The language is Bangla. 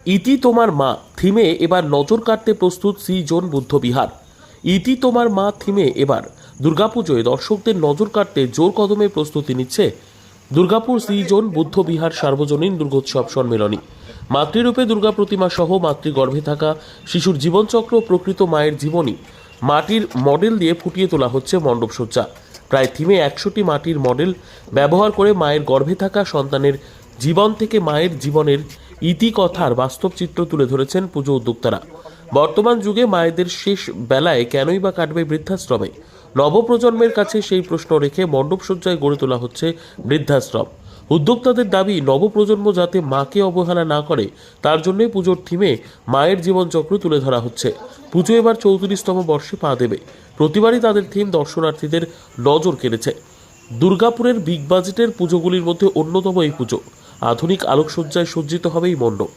ইতি তোমার মা থিমে এবার নজর কাটতে প্রস্তুত সি জোন বুদ্ধবিহার। ইতি তোমার মা থিমে এবার দুর্গাপুজোয় দর্শকদের নজর কাটতে জোর কদমে প্রস্তুতি নিচ্ছে দুর্গাপুর সি জোন বুদ্ধবিহার সার্বজনীন দুর্গোৎসব সম্মেলনী। মাতৃরূপে দুর্গা প্রতিমা সহ মাতৃগর্ভে থাকা শিশুর জীবনচক্র ও প্রকৃত মায়ের জীবনী মাটির মডেল দিয়ে ফুটিয়ে তোলা হচ্ছে মণ্ডপসজ্জা। প্রায় থিমে 100টি মাটির মডেল ব্যবহার করে মায়ের গর্ভে থাকা সন্তানের জীবন থেকে মায়ের জীবনের ইতিকথার বাস্তব চিত্র তুলে ধরেছেন পুজো উদ্যোক্তারা। বর্তমান যুগে মায়েদের শেষ বেলায় কেনই বা কাটবে বৃদ্ধাশ্রমে? নবপ্রজন্মের কাছে সেই প্রশ্ন রেখে মণ্ডপসজ্জায় গড়ে তোলা হচ্ছে বৃদ্ধাশ্রম। উদ্যোক্তাদের দাবি, নবপ্রজন্ম যাতে মাকে অবহেলা না করে তার জন্যই পুজোর থিমে মায়ের জীবনচক্র তুলে ধরা হচ্ছে। পুজো এবার 34তম বর্ষে পা দেবে। প্রতিবারই তাদের থিম দর্শনার্থীদের নজর কেড়েছে। দুর্গাপুরের বিগ বাজেটের পুজোগুলির মধ্যে অন্যতম এই পুজো। আধুনিক আলোকসজ্জায় সজ্জিত হবে এই মণ্ডপ।